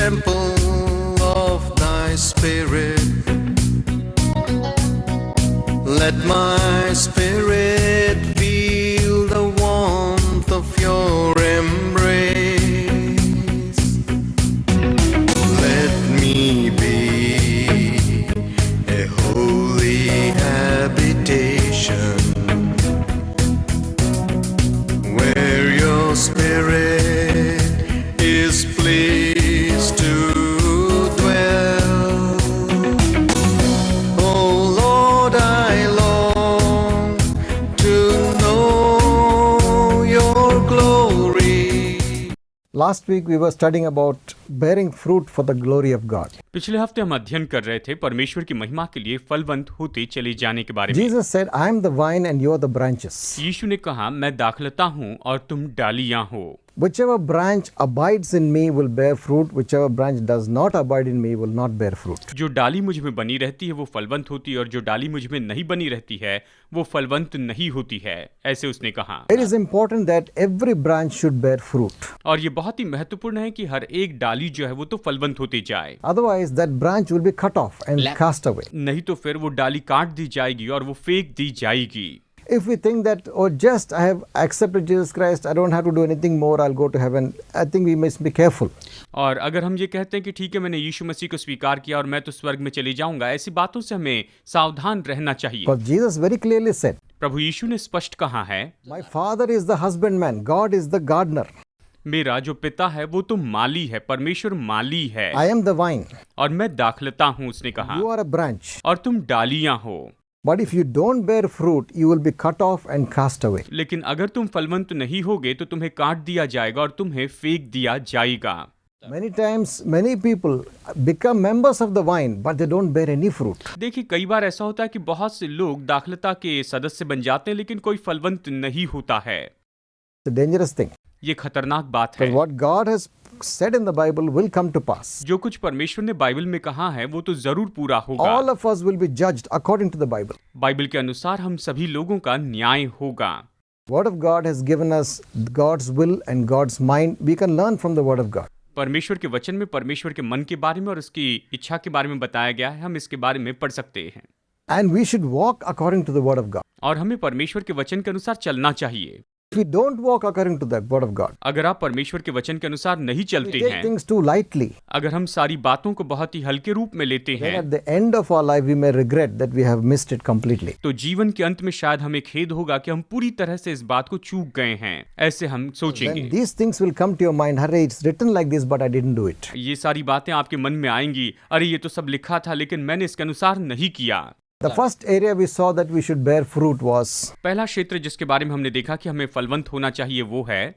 temple of thy spirit. Let my spirit feel the warmth of your embrace. Let me be a holy habitation where your spirit is pleased to dwell. Oh Lord, I long to know your glory. Last week we were studying about bearing fruit for the glory of God. पिछले हफ्ते हम अध्ययन कर रहे थे परमेश्वर की महिमा के लिए फलवंत होते चले जाने के बारे में। Jesus said, I am the vine and you are the branches. यीशु ने कहा, मैं दाखलता हूँ और तुम डालियां हो। Whichever branch abides in me will bear fruit. Whichever branch does not abide in me will not bear fruit. जो डाली मुझ में बनी रहती है वो फलवंत होती है और जो डाली मुझ में नहीं बनी रहती है वो फलवंत नहीं होती है, ऐसे उसने कहा। It is important that every branch should bear fruit. और ये बहुत ही महत्वपूर्ण है कि हर एक डाली जो है वो तो फलवंत होती जाए, Otherwise, that branch will be cut off and cast away. नहीं तो फिर वो डाली काट दी जाएगी और वो फेंक दी जाएगी। If we think that, oh, just I have accepted Jesus Christ, I don't have to do anything more, I'll go to heaven, I think we must be careful. और अगर हम ये कहते हैं कि ठीक है, मैंने यीशु मसीह को स्वीकार किया और मैं तो स्वर्ग में चले जाऊंगा, ऐसी बातों से हमें सावधान रहना चाहिए। Because Jesus very clearly said, प्रभु यीशु ने स्पष्ट कहा है, My Father is the husbandman, God is the gardener. मेरा जो पिता है वो तो माली है, परमेश्वर माली है I am the vine, और मैं दाखलता हूँ, उसने कहा, you are a branch. और तुम डालियां हो। But if you don't bear fruit, you will be cut off and cast away. लेकिन अगर तुम फलवंत नहीं होगे तो तुम्हें काट दिया जाएगा और तुम्हें फेंक दिया जाएगा। Many times, many people become members of the vine, but they don't bear any fruit. देखिए, कई बार ऐसा होता है कि बहुत से लोग दाखलता के सदस्य बन जाते हैं लेकिन कोई फलवंत नहीं होता है। It's a dangerous thing. ये खतरनाक बात है। Because what God has said in the Bible will come to pass. जो कुछ परमेश्वर ने बाइबल में कहा है वो तो जरूर पूरा होगा। All of us will be judged according to the Bible. Bible के अनुसार हम सभी लोगों का न्याय होगा। Word of God has given us God's will and God's mind. We can learn from the Word of God. परमेश्वर के वचन में परमेश्वर के मन के बारे में और उसकी इच्छा के बारे में बताया गया है, हम इसके बारे में पढ़ सकते हैं। And we should walk according to the Word of God. और हमें परमेश्वर के वचन के अनुसार चलना चाहिए। If we don't walk according to the Word of God, अगर आप परमेश्वर के वचन के अनुसार नहीं we चलते take हैं, things too lightly, अगर हम सारी बातों को बहुत ही हल्के रूप में लेते then हैं, at the end of our life we may regret that we have missed it completely. तो जीवन के अंत में शायद हमें खेद होगा कि हम पूरी तरह से इस बात को चूक गए हैं, ऐसे हम सोचेंगे। When these things will come to your mind, hurry, it's written like this, but I didn't do it. ये सारी बातें आपके मन में आएंगी, अरे ये तो सब लिखा था लेकिन मैंने इसके अनुसार नहीं किया। The first area we saw that we should bear fruit was पहला क्षेत्र जिसके बारे में हमने देखा कि हमें फलवंत होना चाहिए वो है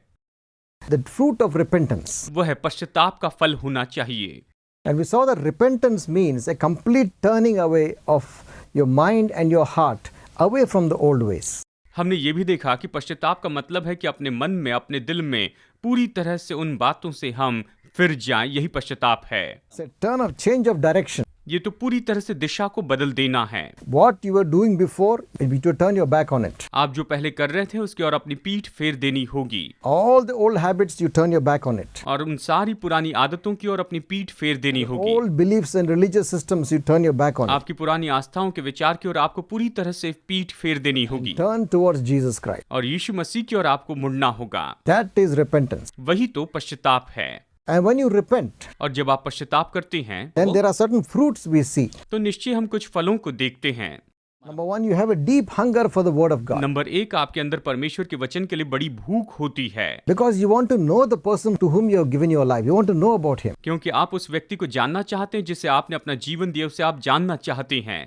the fruit of repentance. वो है पश्चाताप का फल होना चाहिए। And we saw that repentance means a complete turning away of your mind and your heart away from the old ways. हमने ये भी देखा कि पश्चाताप का मतलब है कि अपने मन में, अपने दिल में पूरी तरह से उन बातों से हम फिर जाएं, यही पश्चाताप है। It's a turn of change of direction. ये तो पूरी तरह से दिशा को बदल देना है। What you were doing before, you to turn your back on it. आप जो पहले कर रहे थे उसकी और अपनी पीठ फेर देनी होगी। All the old habits, you turn your back on it. और उन सारी पुरानी आदतों की और अपनी पीठ फेर देनी होगी। Old beliefs and religious systems, you turn your back on it. आपकी पुरानी आस्थाओं के विचार की ओर आपको पूरी तरह से पीठ फेर देनी होगी Turn towards Jesus Christ. और यीशु मसीह की ओर आपको मुड़ना होगा। That is repentance. वही तो पश्चाताप है। And when you repent, और जब आप पश्चाताप करते हैं then there are certain fruits we see. तो निश्चय हम कुछ फलों को देखते हैं। Number one, you have a deep hunger for the Word of God. Number एक, आपके अंदर परमेश्वर के वचन के लिए बड़ी भूख होती है, Because you want to know the person to whom you have given your life. You want to know about him. क्योंकि आप उस व्यक्ति को जानना चाहते हैं जिसे आपने अपना जीवन दिया, उसे आप जानना चाहते हैं।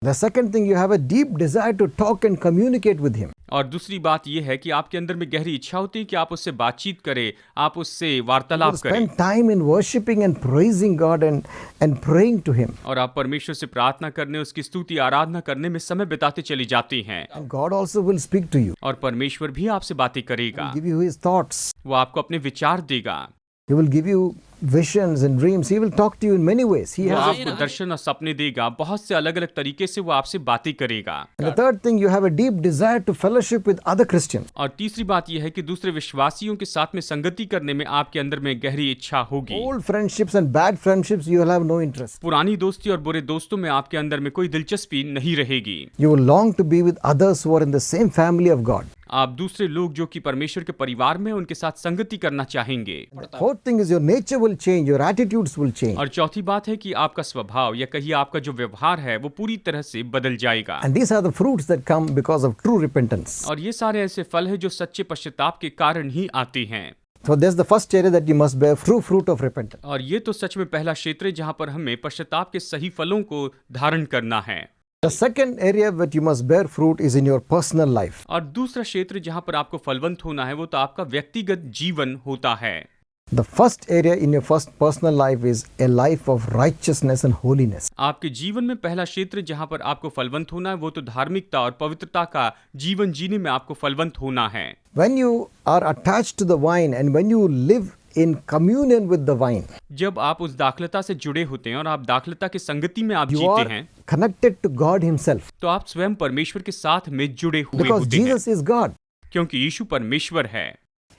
The second thing, you have a deep desire to talk and communicate with him. और दूसरी बात यह है कि आपके अंदर में गहरी इच्छा होती है कि आप उससे बातचीत करें, आप उससे You वार्तालाप करें spend time in worshiping and praising God and praying to him. और आप परमेश्वर से प्रार्थना करने, उसकी स्तुति आराधना करने में समय बिताते चली जाती हैं। And God also will speak to you. और परमेश्वर भी आपसे बातें करेगा, Give you his thoughts. वो आपको अपने विचार देगा, He will give you visions and dreams. He will talk to you in many ways. He वो has. आपको दर्शन और सपने देगा, बहुत से अलग अलग तरीके से वो आपसे बातें करेगा। And the third thing, you have a deep desire to fellowship with other Christians. और तीसरी बात यह है कि दूसरे विश्वासियों के साथ में संगति करने में आपके अंदर में गहरी इच्छा होगी। Old friendships and bad friendships, you will have no interest. पुरानी दोस्ती और बुरे दोस्तों में आपके अंदर में कोई दिलचस्पी नहीं रहेगी। You will long to be with others who are in the same family of God. आप दूसरे लोग जो कि परमेश्वर के परिवार में हैं, उनके साथ संगति करना चाहेंगे। Fourth thing is your nature will change, your attitudes will change. और चौथी बात है कि आपका स्वभाव या कहिए आपका जो व्यवहार है वो पूरी तरह से बदल जाएगा। And these are the fruits that come because of true repentance. और ये सारे ऐसे फल हैं जो सच्चे पश्चाताप के कारण ही आते हैं। So there's the first area that you must bear fruit of repentance. और ये तो सच में पहला क्षेत्र है जहाँ पर हमें पश्चाताप के सही फलों को धारण करना है। The second area that you must bear fruit is in your personal life. और दूसरा क्षेत्र जहाँ पर आपको फलवंत होना है वो तो आपका व्यक्तिगत जीवन होता है। The first area in your first personal life is a life of righteousness and holiness. आपके जीवन में पहला क्षेत्र जहाँ पर आपको फलवंत होना है वो तो धार्मिकता और पवित्रता का जीवन जीने में आपको फलवंत होना है। When you are attached to the vine and when you live in communion with the vine, जब आप उस दाखलता से जुड़े होते हैं और आप दाखलता की संगति में आप you जीते are हैं, connected to God Himself. तो आप स्वयं परमेश्वर के साथ में जुड़े हुए Because होते हैं, Jesus is God. क्योंकि यीशु परमेश्वर है।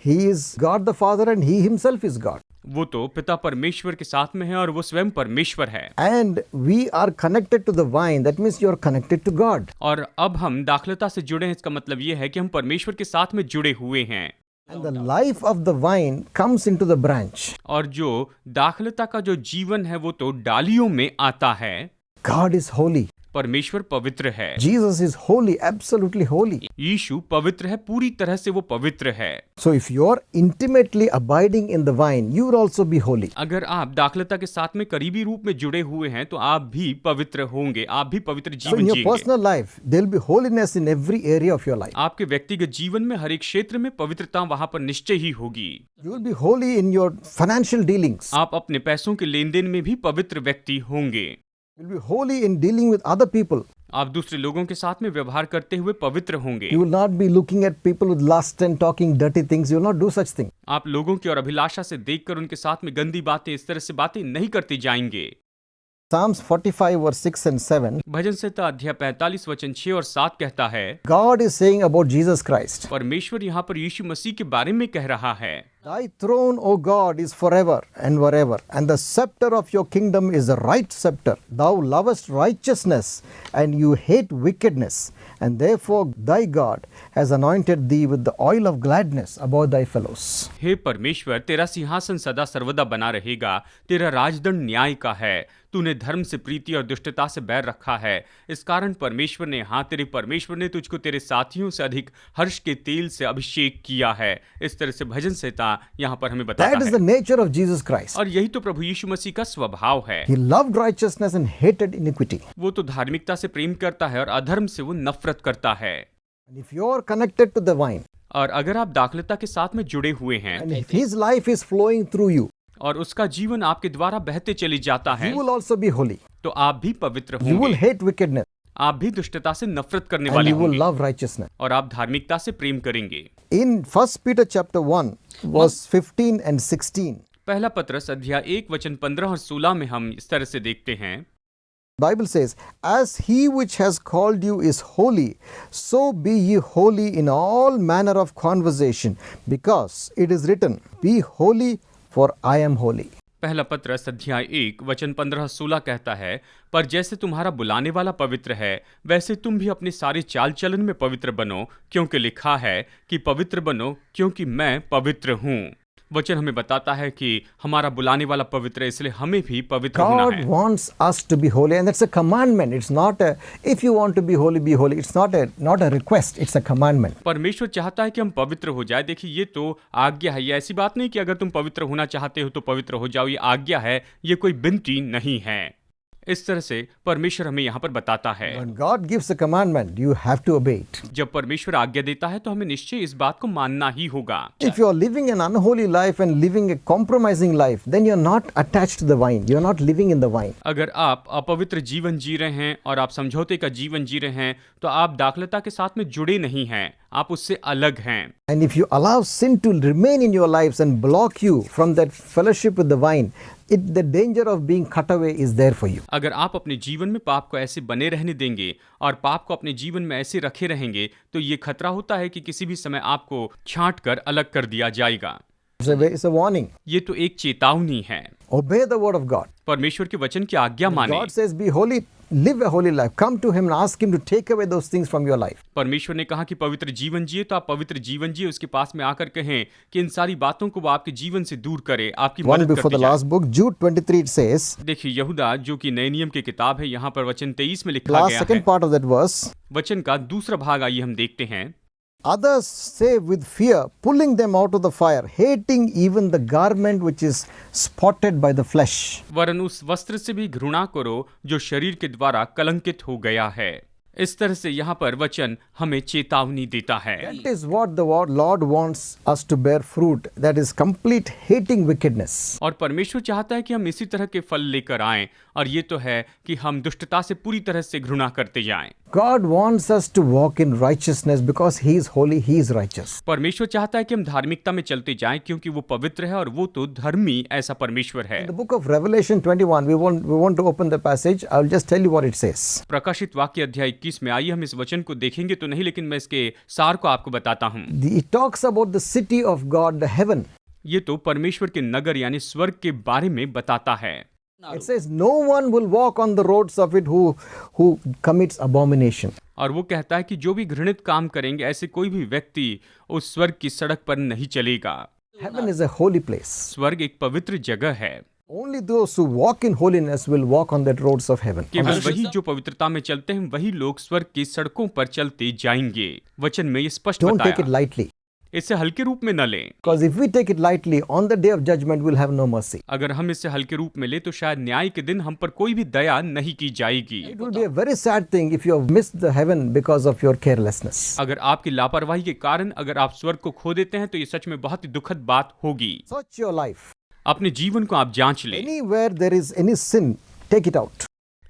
He is God the Father and He Himself is God. वो तो पिता परमेश्वर के साथ में है और वो स्वयं परमेश्वर है। And we are connected to the vine. That means you are connected to God. और अब हम दाखलता से जुड़े हैं, इसका मतलब ये है कि हम परमेश्वर के साथ में जुड़े हुए हैं। And the life of the vine comes into the branch. और जो दाखलता का जो जीवन है वो तो डालियों में आता है। God is holy. परमेश्वर पवित्र है। Jesus is holy, absolutely holy. यीशु पवित्र है, पूरी तरह से वो पवित्र है। So if you are intimately abiding in the vine, you will also be holy. अगर आप दाखलता के साथ में करीबी रूप में जुड़े हुए हैं तो आप भी पवित्र होंगे, आप भी पवित्र So जीवन in your जिएंगे। personal life, there will be holiness in every area of your life. आपके व्यक्तिगत जीवन में हर एक क्षेत्र में पवित्रता वहां पर निश्चय ही होगी। You will be holy in your financial dealings. आप अपने पैसों के लेन देन में भी पवित्र व्यक्ति होंगे। You will be holy in dealing with other people. आप दूसरे लोगों के साथ में व्यवहार करते हुए पवित्र होंगे। You will not be looking at people with lust and talking dirty things. You will not do such things. आप लोगों की और अभिलाषा से देखकर उनके साथ में गंदी बातें, इस तरह से बातें नहीं करते जाएंगे। Psalms 45 verse 6 and 7. भजन संहिता अध्याय 45 वचन 6 और 7 कहता है, God is saying about Jesus Christ. परमेश्वर यहाँ पर यीशु मसीह के बारे में कह रहा है, Thy throne, O God, is forever and forever, and the scepter of your kingdom is the right scepter. Thou lovest righteousness, and you hate wickedness, and therefore thy God has anointed thee with the oil of gladness above thy fellows. हे परमेश्वर, तेरा सिंहासन सदा सर्वदा बना रहेगा, तेरा राजदंड न्याय का है, तूने धर्म से प्रीति और दुष्टता से बैर रखा है। इस कारण परमेश्वर ने, हाँ तेरे परमेश्वर ने तुझको तेरे साथियों से अधिक हर्ष के तेल से अभिषेक किया है। इस तरह से भजन संहिता यहाँ पर हमें बताता That is है। the nature of Jesus Christ. और यही तो प्रभु यीशु मसीह का स्वभाव है। He loved righteousness and hated iniquity. वो तो धार्मिकता से प्रेम करता है और अधर्म से वो नफरत करता है। And if you are connected to the vine, और अगर आप दाखलता के साथ में जुड़े हुए हैं and if His life is flowing through you, और उसका जीवन आपके द्वारा बहते चली जाता है, you will also be holy. तो आप भी पवित्र You will होंगे। hate wickedness, आप भी दुष्टता से नफरत करने and वाले you will होंगे love righteousness. और आप धार्मिकता से प्रेम करेंगे। In 1 Peter chapter 1, verse 15 and 16, पहला पत्रस अध्याय 1 वचन 15 और 16 में हम इस तरह से देखते हैं, Bible says, As he which has called you is holy, so be ye holy in all manner of conversation, because it is written, Be holy, for I am holy. पहला पत्रस अध्याय 1 वचन 15-16 कहता है, पर जैसे तुम्हारा बुलाने वाला पवित्र है, वैसे तुम भी अपने सारे चाल चलन में पवित्र बनो, क्योंकि लिखा है कि पवित्र बनो क्योंकि मैं पवित्र हूँ। वचन हमें बताता है कि हमारा बुलाने वाला पवित्र है, इसलिए हमें भी पवित्र होना God है। wants us to be holy, and that's a commandment. It's not a, if you want to be holy, be holy. It's not a request, it's a commandment. परमेश्वर चाहता है कि हम पवित्र हो जाए। देखिए, ये तो आज्ञा है। ये ऐसी बात नहीं कि अगर तुम पवित्र होना चाहते हो तो पवित्र हो जाओ। ये आज्ञा है, ये कोई विनती नहीं है। इस तरह से परमेश्वर हमें यहाँ पर बताता है When God gives a commandment, you have to obey it. जब परमेश्वर आज्ञा देता है तो हमें निश्चय इस बात को मानना ही होगा। If you are living an unholy life and living a compromising life, then you are not attached to the vine. You are not living in the vine. अगर आप अपवित्र जीवन जी रहे हैं और आप समझौते का जीवन जी रहे हैं तो आप दाखलता के साथ में जुड़े नहीं हैं, आप उससे अलग हैं। And if you allow sin to remain in your lives and block you from that fellowship with the vine, the danger of being cut away is there for you. अगर आप अपने जीवन में पाप को ऐसे बने रहने देंगे और पाप को अपने जीवन में ऐसे रखे रहेंगे तो ये खतरा होता है कि किसी भी समय आपको छांट कर अलग कर दिया जाएगा। It's a warning. ये तो एक चेतावनी है। Obey the word of God. परमेश्वर के वचन की आज्ञा माने। God says, be holy, live a holy life. Come to Him and ask Him to take away those things from your life. परमेश्वर ने कहा कि पवित्र जीवन जिए, तो आप पवित्र जीवन जिए। उसके पास में आकर कहें कि इन सारी बातों को वो आपके जीवन से दूर करे, आपकी One मदद before करती the जाए। last book, Jude 23, it says, देखिए यहूदा जो कि नए नियम की किताब है, यहाँ पर वचन 23 में लिखा last गया second है। part of that verse, वचन का दूसरा भाग आइए हम देखते हैं। others say with fear, pulling them out of the fire, hating even the garment which is spotted by the flesh. वरन उस वस्त्र से भी घृणा करो जो शरीर के द्वारा कलंकित हो गया है। इस तरह से यहाँ पर वचन हमें चेतावनी देता है। That is what the Lord wants us to bear fruit, that is complete hating wickedness. और परमेश्वर चाहता है कि हम इसी तरह के फल लेकर आएं, और ये तो है कि हम दुष्टता से पूरी तरह से घृणा करते जाएं। God wants us to walk in righteousness because He is holy, He is righteous. परमेश्वर चाहता है कि हम धार्मिकता में चलते जाएं क्योंकि वो पवित्र है और वो तो धर्मी ऐसा परमेश्वर है। In the book of Revelation 21, we want to open the passage. I will just tell you what it says. प्रकाशित वाक्य अध्याय 21 में आइए हम इस वचन को देखेंगे तो नहीं, लेकिन मैं इसके सार को आपको बताता हूँ। It talks about the city of God, the heaven. ये तो परमेश्वर के नगर यानी स्वर्ग के बारे में बताता है। It says no one will walk on the roads of it who commits abomination. और वो कहता है कि जो भी घृणित काम करेंगे ऐसे कोई भी व्यक्ति उस स्वर्ग की सड़क पर नहीं चलेगा। Heaven is a holy place. स्वर्ग एक पवित्र जगह है। Only those who walk in holiness will walk on that roads of heaven. केवल वही जो पवित्रता में चलते हैं वही लोग स्वर्ग की सड़कों पर चलते जाएंगे। वचन में ये स्पष्ट Don't take it बताया। lightly. इसे हल्के रूप में न लें। Because if we take it lightly, on the day of judgment, we'll have no mercy. अगर हम इसे हल्के रूप में ले तो शायद न्याय के दिन हम पर कोई भी दया नहीं की जाएगी। It will be a very sad thing if you have missed the heaven because of your carelessness. अगर आपकी लापरवाही के कारण अगर आप स्वर्ग को खो देते हैं तो ये सच में बहुत ही दुखद बात होगी। Search your life. अपने जीवन को आप जांच लें। Anywhere there is any sin, take it out.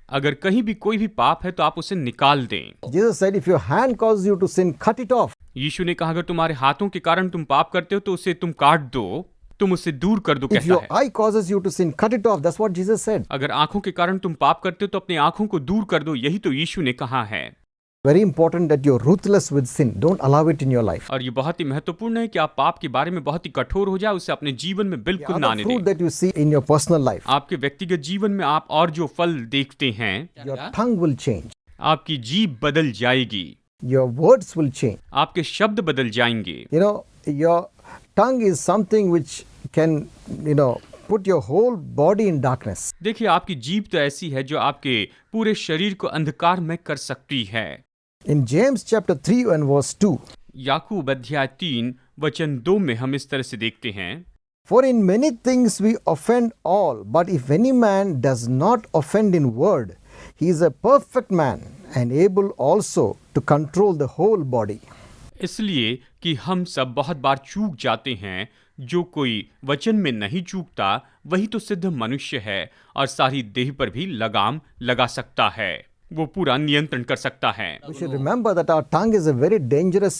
अगर कहीं भी कोई भी पाप है तो आप उसे निकाल दें। Jesus said, if your hand causes you to sin, cut it off. यीशु ने कहा अगर तुम्हारे हाथों के कारण तुम पाप करते हो तो उसे तुम काट दो, तुम उसे दूर कर दो। If कहता your है eye causes you to sin, cut it off. That's what Jesus said. अगर आंखों के कारण तुम पाप करते हो तो अपनी आंखों को दूर कर दो, यही तो यीशु ने कहा है। Very important that you're ruthless with sin. Don't allow it in your life. और ये बहुत ही महत्वपूर्ण है कि आप पाप के बारे में बहुत ही कठोर हो जाए, उसे अपने जीवन में The बिल्कुल ना other आने fruit दें। that you see in your personal life, आपके व्यक्तिगत जीवन में आप और जो फल देखते हैं, your tongue will change. आपकी जीभ बदल जाएगी, Your words will change. आपके शब्द बदल जाएंगे। You know, your tongue is something which can, put your whole body in darkness. देखिए आपकी जीभ तो ऐसी है जो आपके पूरे शरीर को अंधकार में कर सकती है। In James chapter 3 and verse 2, याकूब अध्याय 3 वचन 2 में हम इस तरह से देखते हैं, for in many things we offend all, but if any man does not offend in word, he is a perfect man and able also to control the whole body. इसलिए कि हम सब बहुत बार चूक जाते हैं, जो कोई वचन में नहीं चूकता वही तो सिद्ध मनुष्य है और सारी देह पर भी लगाम लगा सकता है, वो पूरा नियंत्रण कर सकता है। We should remember that our tongue is a very dangerous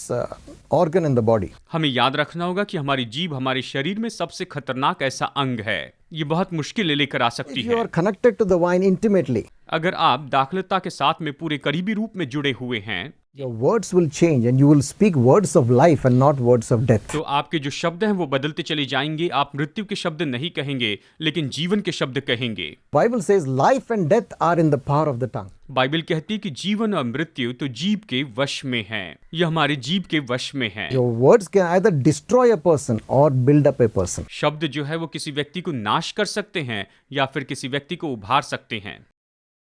organ in the body. हमें याद रखना होगा कि हमारी जीभ हमारे शरीर में सबसे खतरनाक ऐसा अंग है, ये बहुत मुश्किल लेकर आ सकती If you है। are connected to the vine intimately, अगर आप दाखलता के साथ में पूरे करीबी रूप में जुड़े हुए हैं your words will change and you will speak words of life and not words of death. तो आपके जो शब्द हैं वो बदलते चले जाएंगे। आप मृत्यु के शब्द नहीं कहेंगे लेकिन जीवन के शब्द कहेंगे। Bible says life and death are in the power of the tongue. Bible कहती है कि जीवन और मृत्यु तो जीभ के वश में है, यह हमारे जीभ के वश में है। Your words can either destroy a person or build up a person. शब्द जो है वो किसी व्यक्ति को नाश कर सकते हैं या फिर किसी व्यक्ति को उभार सकते हैं।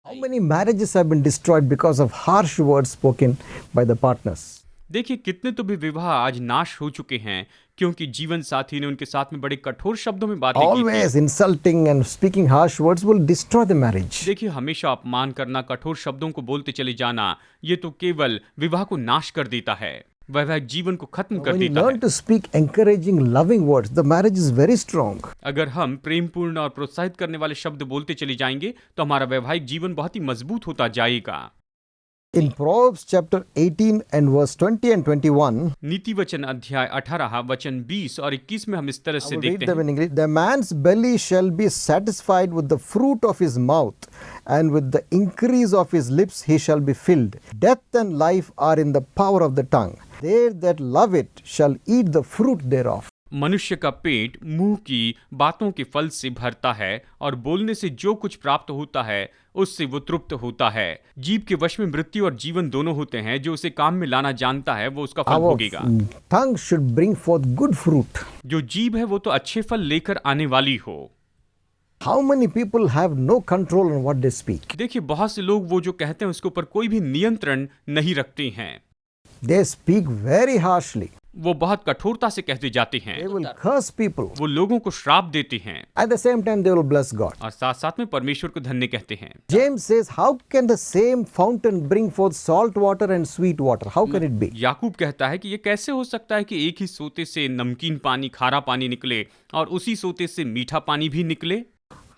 How many marriages have been destroyed because of harsh words spoken by the partners? देखिए कितने तो भी विवाह आज नाश हो चुके हैं क्योंकि जीवन साथी ने उनके साथ में बड़े कठोर शब्दों में बातें की थी। Always insulting and speaking harsh words will destroy the marriage. देखिए हमेशा अपमान करना, कठोर शब्दों को बोलते चले जाना, ये तो केवल विवाह को नाश कर देता है, वैवाहिक जीवन को खत्म कर When you देता है। learn to speak encouraging, loving words, the marriage is very strong. अगर हम प्रेमपूर्ण और प्रोत्साहित करने वाले शब्द बोलते चले जाएंगे तो हमारा वैवाहिक जीवन बहुत ही मजबूत होता जाएगा। In Proverbs chapter 18 and verse 20 and 21, नीति वचन अध्याय 18 वचन 20 और 21 में हम इस तरह I से will read देखते them हैं। in English. The man's belly shall be satisfied with the fruit of his mouth, and with the increase of his lips he shall be filled. Death and life are in the power of the tongue. They that love it shall eat the fruit thereof. मनुष्य का पेट मुंह की बातों के फल से भरता है और बोलने से जो कुछ प्राप्त होता है उससे वो तृप्त होता है। जीभ के वश में मृत्यु और जीवन दोनों होते हैं, जो उसे काम में लाना जानता है वो उसका फल Our भोगेगा। tongue should bring forth good fruit. जो जीभ है वो तो अच्छे फल लेकर आने वाली हो। How many people have no control on what they speak? देखिए बहुत से लोग वो जो कहते हैं उसके ऊपर कोई भी नियंत्रण नहीं रखते हैं, They speak very harshly. वो बहुत कठोरता से कहते जाते हैं, They will curse people. वो लोगों को श्राप देते हैं At the same time, they will bless God. और साथ साथ में परमेश्वर को धन्य कहते हैं। James says, how can the same fountain bring forth salt water and sweet water? How can it be? याकूब कहता है कि ये कैसे हो सकता है कि एक ही सोते से नमकीन पानी, खारा पानी निकले और उसी सोते से मीठा पानी भी निकले।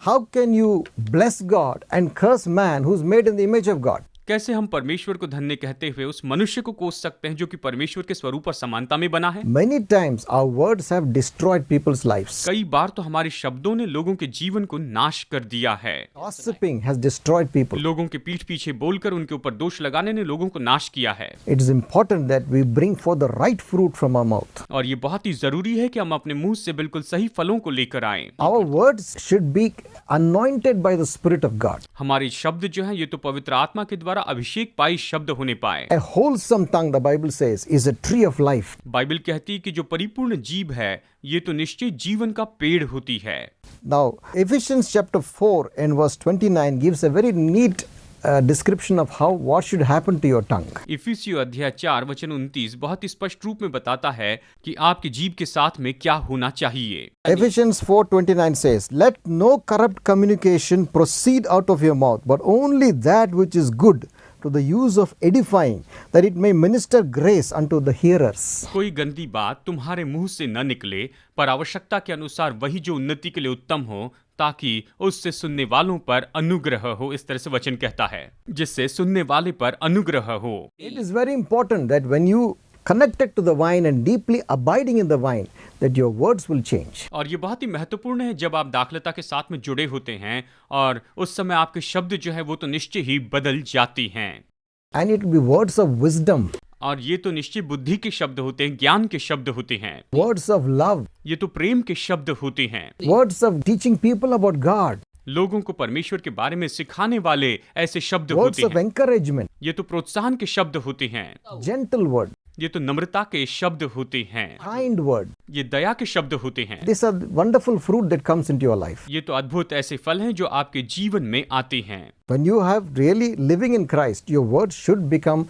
How can you bless God and curse man who's made in the image of God? कैसे हम परमेश्वर को धन्य कहते हुए उस मनुष्य को कोस सकते हैं जो कि परमेश्वर के स्वरूप और समानता में बना है। Many times our words have destroyed people's lives. कई बार तो हमारे शब्दों ने लोगों के जीवन को नाश कर दिया है। Gossiping has destroyed people. लोगों के पीठ पीछे बोलकर उनके ऊपर दोष लगाने ने लोगों को नाश किया है। It is important that we bring forth the right fruit from our mouth. और ये बहुत ही जरूरी है कि हम अपने मुंह से बिल्कुल सही फलों को लेकर आएं। Our words should be anointed by the Spirit of God. हमारे शब्द जो हैं ये तो पवित्र आत्मा के द्वारा अभिषेक पाई शब्द होने पाए। A wholesome tongue, the Bible says, is a tree of life. Bible कहती है कि जो परिपूर्ण जीव है ये तो निश्चय जीवन का पेड़ होती है। Now, Ephesians chapter 4 and verse 29 gives a very neat description of what should happen to your tongue. इफिसियों अध्याय 4 वचन 29 बहुत ही स्पष्ट रूप में बताता है कि आपकी जीभ के साथ में क्या होना चाहिए। Ephesians 4:29 says, "Let no corrupt communication proceed out of your mouth, but only that which is good to the use of edifying, that it may minister grace unto the hearers." कोई गंदी बात तुम्हारे मुंह से न निकले, पर आवश्यकता के अनुसार वही जो उन्नति के लिए उत्तम हो, ताकि उससे सुनने वालों पर अनुग्रह हो। इस तरह से वचन कहता है, जिससे सुनने वाले पर अनुग्रह हो। It is very important that when you connected to the vine and deeply abiding in the vine, that your words will change. और ये बहुत ही महत्वपूर्ण है जब आप दाखलता के साथ में जुड़े होते हैं और उस समय आपके शब्द जो है वो तो निश्चय ही बदल जाती हैं। And it will be words of wisdom, और ये तो निश्चय बुद्धि के शब्द होते हैं, ज्ञान के शब्द होते हैं, words of love, ये तो प्रेम के शब्द होते हैं, words of teaching people about God, लोगों को परमेश्वर के बारे में सिखाने वाले ऐसे शब्द words होते of हैं। encouragement, ये तो प्रोत्साहन के शब्द होते हैं, gentle word, ये तो नम्रता के शब्द होते हैं, kind word. ये दया के शब्द होते हैं। These are wonderful fruit that comes into your life. ये तो अद्भुत ऐसे फल हैं जो आपके जीवन में आते हैं। When you have really living in Christ, your words should become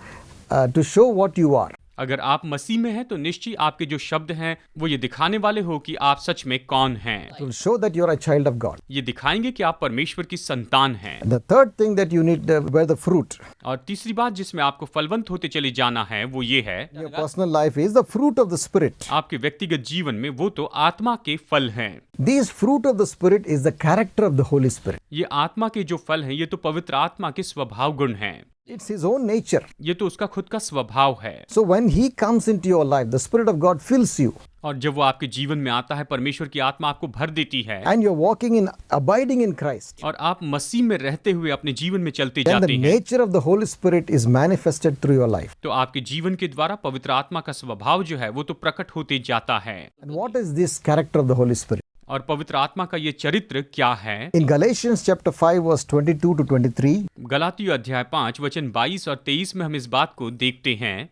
to show what you are. अगर आप मसीह में हैं तो निश्चय आपके जो शब्द हैं वो ये दिखाने वाले हो कि आप सच में कौन हैं। It will show that you are a child of God. ये दिखाएंगे कि आप परमेश्वर की संतान हैं। And the third thing that you need to bear the fruit और तीसरी बात जिसमें आपको फलवंत होते चले जाना है वो ये है, in your personal life is the fruit of the Spirit. आपके व्यक्तिगत जीवन में वो तो आत्मा के फल हैं। These fruit of the Spirit is the character of the Holy Spirit. ये आत्मा के जो फल हैं ये तो पवित्र आत्मा के स्वभाव गुण हैं। It's His own nature. ये तो उसका खुद का स्वभाव है। So when He comes into your life, the Spirit of God fills you, और जब वो आपके जीवन में आता है परमेश्वर की आत्मा आपको भर देती है and you're walking in abiding in Christ. और आप मसीह में रहते हुए अपने जीवन में चलते Then the जाते हैं, nature of the Holy Spirit is manifested through your life. तो आपके जीवन के द्वारा पवित्र आत्मा का स्वभाव जो है वो तो प्रकट होते जाता है। And what is this character of the Holy Spirit? और पवित्र आत्मा का ये चरित्र क्या है? In Galatians chapter 5 verse 22 to 23, गलातियों अध्याय 5 वचन 22 और 23 में हम इस बात को देखते हैं।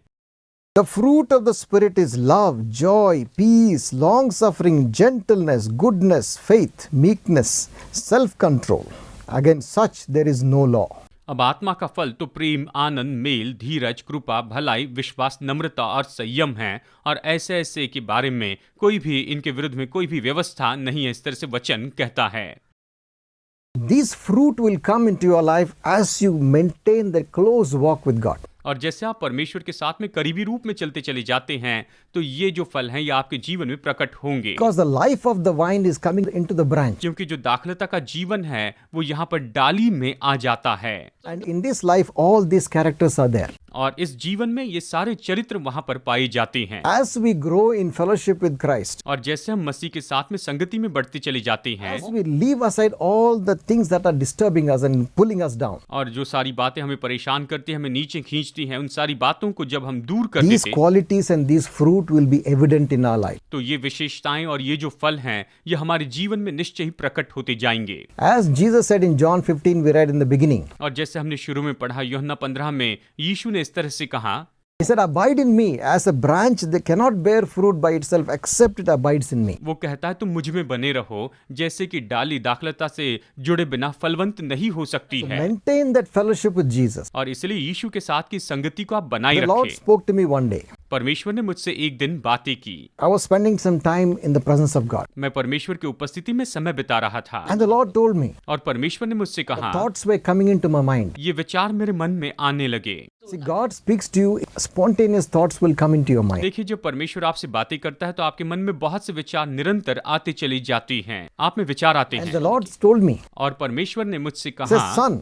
the fruit of the Spirit is love, joy, peace, long-suffering, gentleness, goodness, faith, meekness, self-control. Against such there is no law. अब आत्मा का फल तो प्रेम, आनंद, मेल, धीरज, कृपा, भलाई, विश्वास, नम्रता और संयम है। और ऐसे ऐसे के बारे में कोई भी इनके विरुद्ध में कोई भी व्यवस्था नहीं है, इस तरह से वचन कहता है। These fruit will come into your life as you maintain that close walk with God. और जैसे आप परमेश्वर के साथ में करीबी रूप में चलते चले जाते हैं, तो ये जो फल हैं ये आपके जीवन में प्रकट होंगे। Because the life of the vine is coming into the branch. क्योंकि जो दाखलता का जीवन है वो यहाँ पर डाली में आ जाता है। And in this life, all these characters are there. और इस जीवन में ये सारे चरित्र वहां पर पाए जाते हैं। As we grow in fellowship with Christ, और जैसे हम मसीह के साथ में संगति में बढ़ते चले जाते हैं, as we leave aside all the things that are disturbing us and pulling us down, और जो सारी बातें हमें परेशान करती हैं, हमें नीचे खींचती हैं, उन सारी बातों को जब हम दूर कर these देते, qualities and these fruit will be evident in our life. तो ये विशेषताएं और ये जो फल हैं ये हमारे जीवन में निश्चय ही प्रकट होते जाएंगे। As Jesus said in John 15, we read in the beginning, और जैसे हमने शुरू में पढ़ा यूहन्ना 15 में, यीशु ने इस तरह से कहा, He said, abide in me. As a branch that cannot bear fruit by itself except it abides in me. वो कहता है तुम मुझ में बने रहो, जैसे कि डाली दाखलता से जुड़े बिना फलवंत नहीं हो सकती है। Maintain that fellowship with Jesus. और इसलिए यीशु के साथ की संगति को आप बनाए The Lord रखें। spoke to me one day. परमेश्वर ने मुझसे एक दिन बातें की। I was spending some time in the presence of God. मैं परमेश्वर की उपस्थिति में समय बिता रहा था। And the Lord told me, और परमेश्वर ने मुझसे कहा, thoughts were coming into my mind. ये विचार मेरे मन में आने लगे। See, God speaks to you, spontaneous thoughts will come into your mind. देखिए, जब परमेश्वर आपसे बातें करता है तो आपके मन में बहुत से विचार निरंतर आते चली जाती हैं। आप में विचार आते And the हैं। Lord told me, और परमेश्वर ने मुझसे says, कहा, son,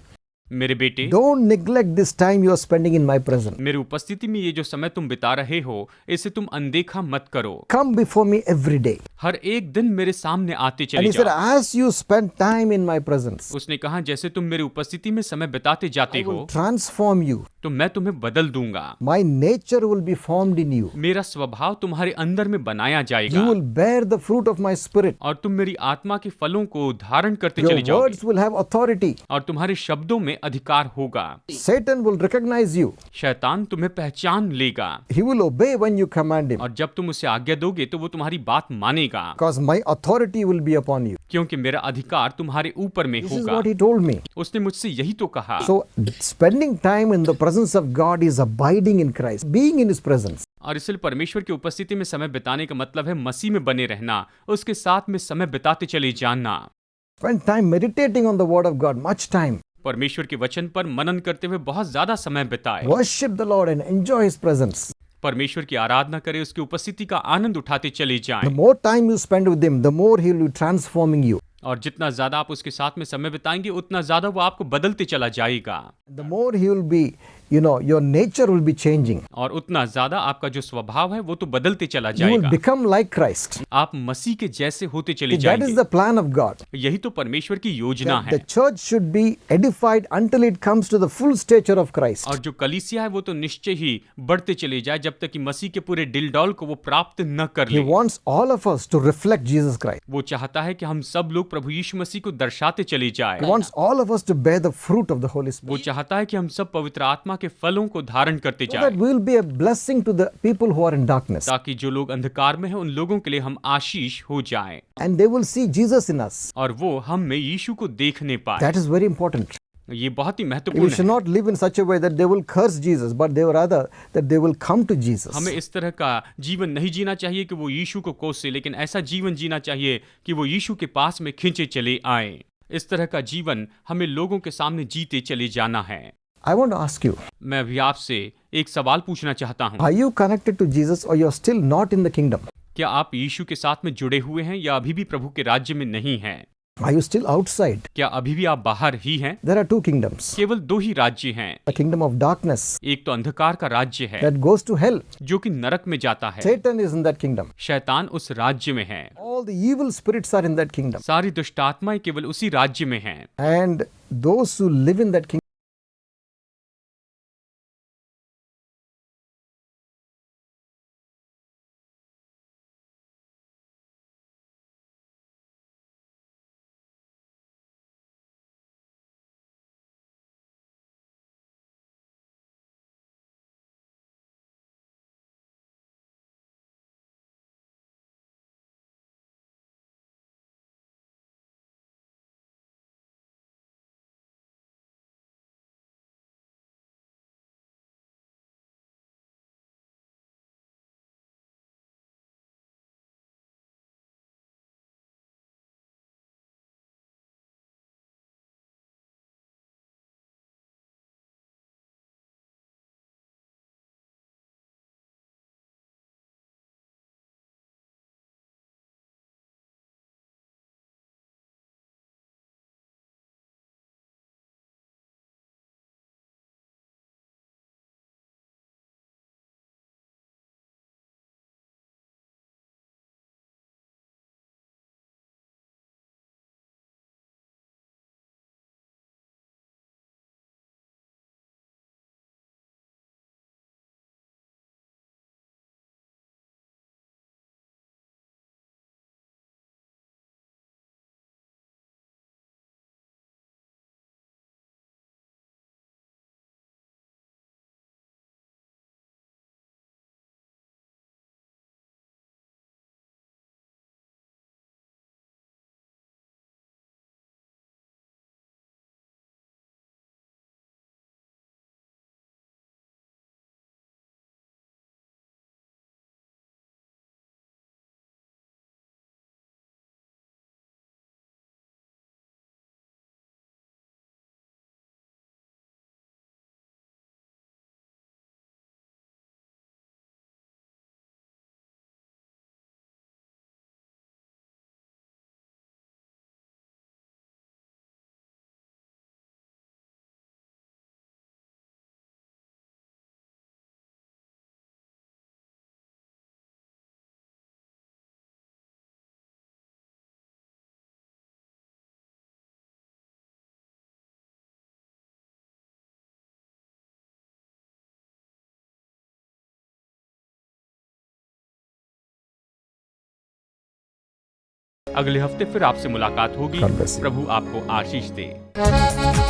मेरे बेटे, don't neglect this time you are spending in my presence. मेरी उपस्थिति में ये जो समय तुम बिता रहे हो, इसे तुम अनदेखा मत करो। Come before me every day. हर एक दिन मेरे सामने आते And चले he said, जाओ। as you spend time in my presence, उसने कहा, जैसे तुम मेरी उपस्थिति में समय बिताते जाते I will हो, transform you. तो मैं तुम्हें बदल दूंगा। My nature will be formed in you. मेरा स्वभाव तुम्हारे अंदर में बनाया You जाएगा। will bear the fruit of my spirit. और तुम मेरी आत्मा के फलों को धारण करते Your चले जाओगे। words will have authority. और तुम्हारे शब्दों में अधिकार होगा। Satan will recognize you. शैतान तुम्हें पहचान लेगा। He will obey when you command him. और जब तुम उसे आज्ञा दोगे तो वो तुम्हारी बात मानेगा। Because my authority will be upon you. क्योंकि मेरा अधिकार तुम्हारे ऊपर में This is होगा। what he told me. उसने मुझसे यही तो कहा। So, spending time in the presence of God is abiding in Christ, being in his presence. और इसलिए परमेश्वर की उपस्थिति में समय बिताने का मतलब है मसीह में बने रहना, उसके साथ में समय बिताते चले जाना। Spend time meditating on the word of God, much time. परमेश्वर के वचन पर मनन करते हुए बहुत ज्यादा समय बिताए। Worship the Lord and enjoy his presence. परमेश्वर की आराधना करें, उसकी उपस्थिति का आनंद उठाते चले The जाएं। more time you spend with him, the more he will be transforming you. और जितना ज्यादा आप उसके साथ में समय बिताएंगे उतना ज्यादा वो आपको बदलते चला जाएगा। The more he will be, your nature will be changing. और उतना ज्यादा आपका जो स्वभाव है वो तो बदलते चला You will जाएगा। become like Christ. आप मसीह के जैसे होते चले That is जाएंगे। the plan of God. यही तो परमेश्वर की योजना That the है। church should be edified until it comes to the full stature of Christ. और जो कलीसिया है वो तो निश्चय ही बढ़ते चले जाए जब तक कि मसीह के पूरे डिलडॉल को वो प्राप्त न कर He ले। wants all of us to reflect Jesus Christ. वो चाहता है कि हम सब लोग प्रभु यीशु मसीह को दर्शाते चले जाए। He wants all of us to bear the fruit of the Holy Spirit. वो चाहता है कि हम सब पवित्र आत्मा के फलों को धारण करते So जाए, that we will be a blessing to the people who are in darkness. ताकि जो लोग अंधकार में हैं उन लोगों के लिए हम आशीष हो जाएं And they will see Jesus in us. और वो हम में यीशु को देखने पाए। That is very important. ये बहुत ही We महत्वपूर्ण should है। not live in such a way that they will curse Jesus, but they rather that they will come to Jesus. हमें इस तरह का जीवन नहीं जीना चाहिए कि वो यीशु को कोसे, लेकिन ऐसा जीवन जीना चाहिए कि वो यीशु के पास में खींचे चले आए। इस तरह का जीवन हमें लोगों के सामने जीते चले जाना है। I want to ask you, मैं अभी आपसे एक सवाल पूछना चाहता हूँ। are you connected to Jesus or you are still not in the kingdom? क्या आप यीशु के साथ में जुड़े हुए हैं या अभी भी प्रभु के राज्य में नहीं हैं? Are you still outside? क्या अभी भी आप बाहर ही हैं? There are two kingdoms. केवल दो ही राज्य हैं। The kingdom of darkness एक तो अंधकार का राज्य है that goes to hell. जो कि नरक में जाता है। Satan is in that kingdom. शैतान उस राज्य में है। All the evil spirits are in that kingdom. सारी दुष्ट आत्माएं केवल उसी राज्य में हैं। And those who live in that kingdom अगले हफ्ते फिर आपसे मुलाकात होगी। God bless you. प्रभु आपको आशीष दे।